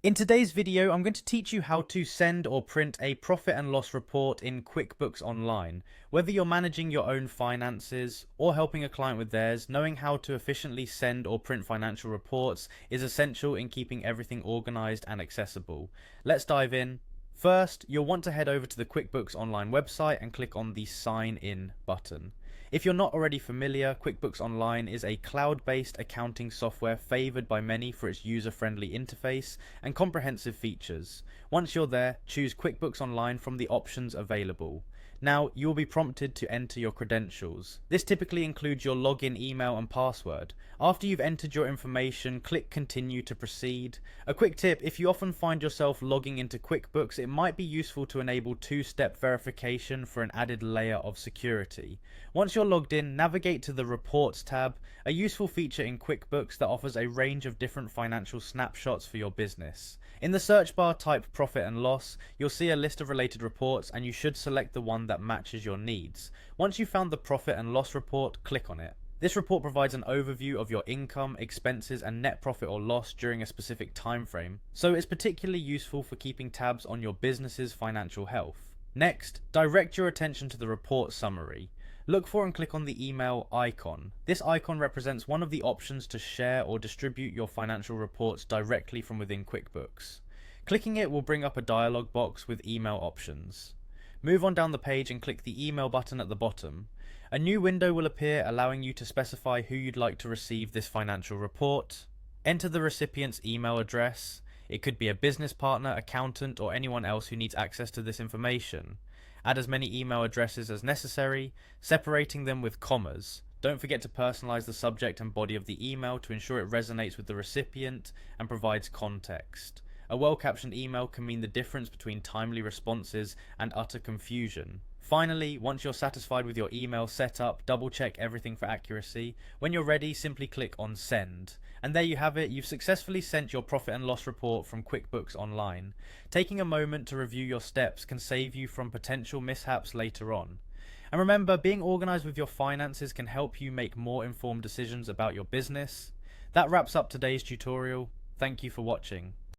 In today's video, I'm going to teach you how to send or print a profit and loss report in QuickBooks Online. Whether you're managing your own finances or helping a client with theirs, knowing how to efficiently send or print financial reports is essential in keeping everything organized and accessible. Let's dive in. First, you'll want to head over to the QuickBooks Online website and click on the Sign In button. If you're not already familiar, QuickBooks Online is a cloud-based accounting software favored by many for its user-friendly interface and comprehensive features. Once you're there, choose QuickBooks Online from the options available. Now, you will be prompted to enter your credentials. This typically includes your login email and password. After you've entered your information, click Continue to proceed. A quick tip, if you often find yourself logging into QuickBooks, it might be useful to enable two-step verification for an added layer of security. Once you're logged in, navigate to the Reports tab, a useful feature in QuickBooks that offers a range of different financial snapshots for your business. In the search bar, type Profit and Loss. You'll see a list of related reports and you should select the one that matches your needs. Once you've found the Profit and Loss report, click on it. This report provides an overview of your income, expenses, and net profit or loss during a specific time frame, so it's particularly useful for keeping tabs on your business's financial health. Next, direct your attention to the report summary. Look for and click on the email icon. This icon represents one of the options to share or distribute your financial reports directly from within QuickBooks. Clicking it will bring up a dialog box with email options. Move on down the page and click the email button at the bottom. A new window will appear allowing you to specify who you'd like to receive this financial report. Enter the recipient's email address. It could be a business partner, accountant, or anyone else who needs access to this information. Add as many email addresses as necessary, separating them with commas. Don't forget to personalize the subject and body of the email to ensure it resonates with the recipient and provides context. A well-captioned email can mean the difference between timely responses and utter confusion. Finally, once you're satisfied with your email setup, double-check everything for accuracy. When you're ready, simply click on Send. And there you have it, you've successfully sent your profit and loss report from QuickBooks Online. Taking a moment to review your steps can save you from potential mishaps later on. And remember, being organized with your finances can help you make more informed decisions about your business. That wraps up today's tutorial. Thank you for watching.